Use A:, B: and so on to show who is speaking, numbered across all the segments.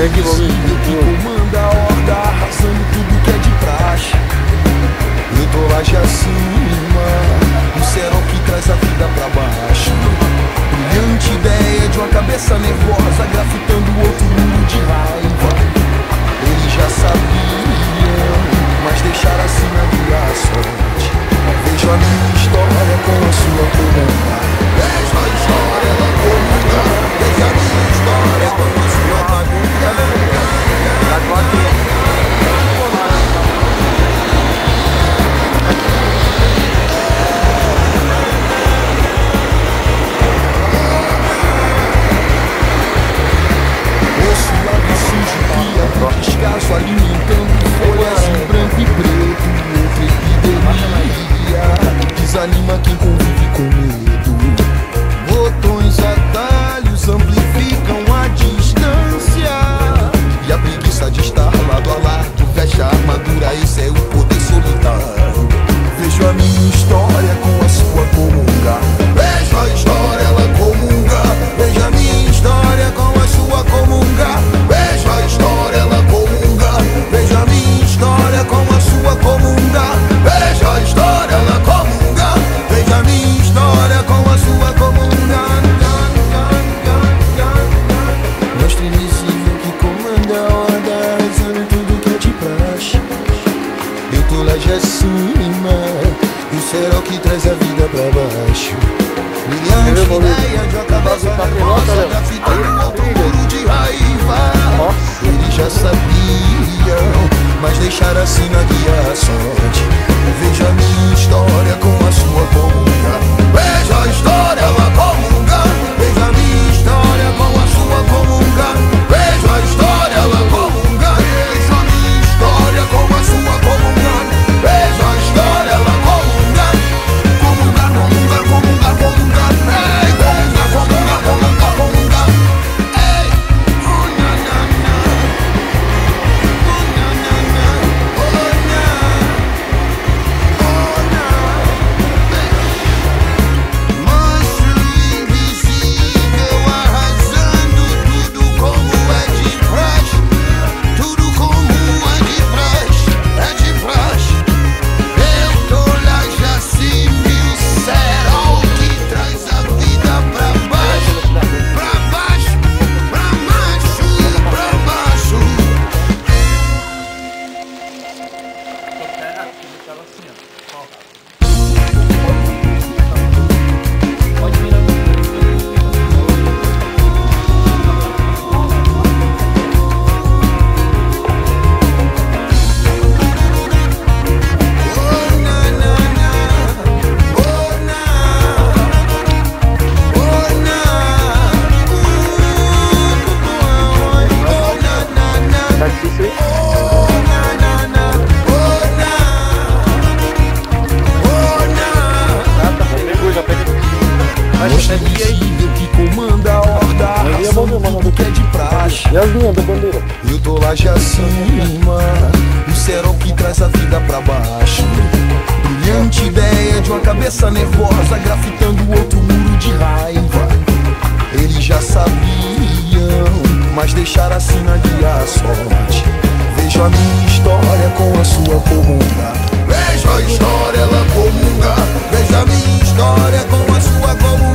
A: invisível que comanda a horda, arrasando tudo que é de praxe. Eu tô lá de acima, o cerol que traz a vida pra baixo. Brilhante ideia de uma cabeça nervosa, grafitando outro mundo de raiva. Eles já sabiam, mas deixaram assim na minha sorte. Vejo a minha história com a sua comanda. Vejo a história da comanda. Vejo a minha história com a sua comanda. Ouço lá do sujo cria do descaso, alimentando folhas em branco e preto. Outra epidemia desanima quem convive com medo. Botões, atalhos amplificam a distância, e a preguiça de estar lado a lado veste a armadura, esse é o poder solitário. Vejo a minha história com a sua comunga. Vejo a história, ela comunga. Vejo a minha história com a sua comunga. Vejo a história, ela comunga. Vejo a minha história com a sua comunga. Vejo a história, ela comunga. Vejo a minha história com a sua comunga. Monstro invisível que comanda a horda, arrasando tudo que é de praxe. Eu tô lá de acima, o cerol que traz a vida pra baixo. Brilhante ideia de uma cabeça nervosa, grafitando outro muro de raiva. Eles já sabiam, mas deixaram assim na guia a sorte. Veja a minha história com a sua comunga. Veja a história, ela comunga. Veja a minha história com a sua comunga. Veja a história, ela comunga. Veja a minha história com a sua comunga. Veja a história, ela comunga. Comunga, comunga, comunga, comunga. Ei, comunga, comunga, comunga, comunga. Ei, oh, na, na, na. Oh, na, na, na. Oh, na. Oh, na. Monstro invisível arrasando tudo como é de praxe. Tudo como é de praxe, é de praxe. Eu tô lá já acima, o cerol que traz a vida pra baixo. Pra baixo, pra macho, pra baixo. Oh, na, na, na. Oh, na. Oh, na. Oh, na, na, na.
B: Tá difícil aí?
A: Oh, na, na, na. Oh, na. Oh, na.
B: Pegou, já peguei.
A: Monstro invisível que comanda a horda, arrasando tudo que é de praxe.
B: E as linhas da bandeira?
A: Eu tô lá de acima, o cerol que traz a vida pra baixo. Brilhante ideia de uma cabeça nervosa, grafitando outro muro de raiva. Eles já sabiam, mas deixaram assim na guia a sorte. Vejo a minha história com a sua comunga. Vejo a história, ela comunga. Vejo a minha história com a sua comunga.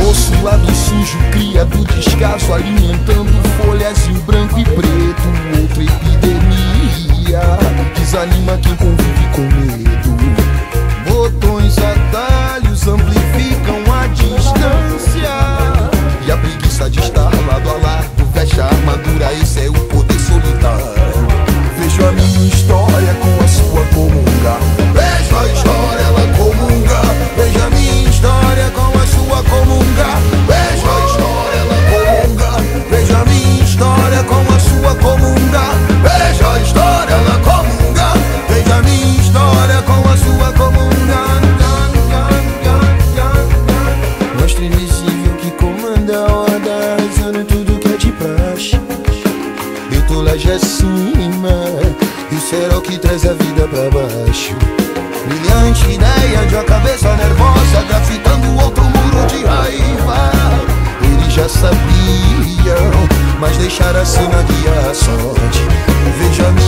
A: Ouço o lado sujo cria do descaso, alimentando folhas em branco e preto. Outra epidemia desanima quem convive com medo. Botões, atalhos amplificam a distância, e a preguiça de estar lado a lado veste a armadura, esse é o poder solitário. Vejo a minha história com a sua comunga. Vejo a história, ela comunga. Vejo a minha história com a sua comunga. Vejo a história, ela comunga. Vejo a minha história com a sua comunga. Vejo a história, ela comunga. Vejo a minha história com a sua comunga. será o que traz a vida pra baixo. Brilhante ideia de uma cabeça nervosa grafitando outro muro de raiva. Eles já sabiam, mas deixaram assim na guia a sorte. Veja-me